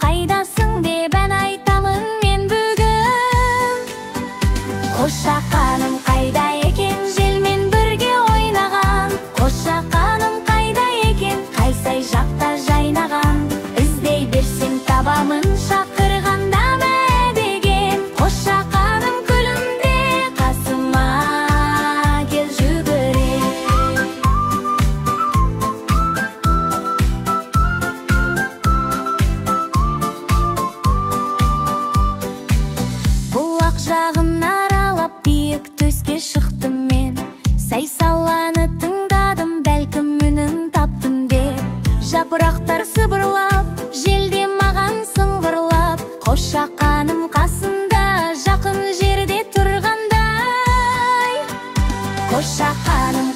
қайдасың деп ән айтамын мен бүгін. Қошақаным қайда екен, желмен бірге ойнаған. Қошақаным қайда екен, қайсай жақта жайнаған. Іздей берсем табамын, шақырғанда мә деген. Қошақаным күлімде қасыма кел жүгіре. Бұлақ жағын аралап биік төске шықтым мен. Сай-саланы тыңдадым, бәлкім үнін таптым деп. Жапырақтар сыбырлап, желде маған сыңғырлап. Қошақаным қасымда, жақын жерде тұрғандай. Қошақаным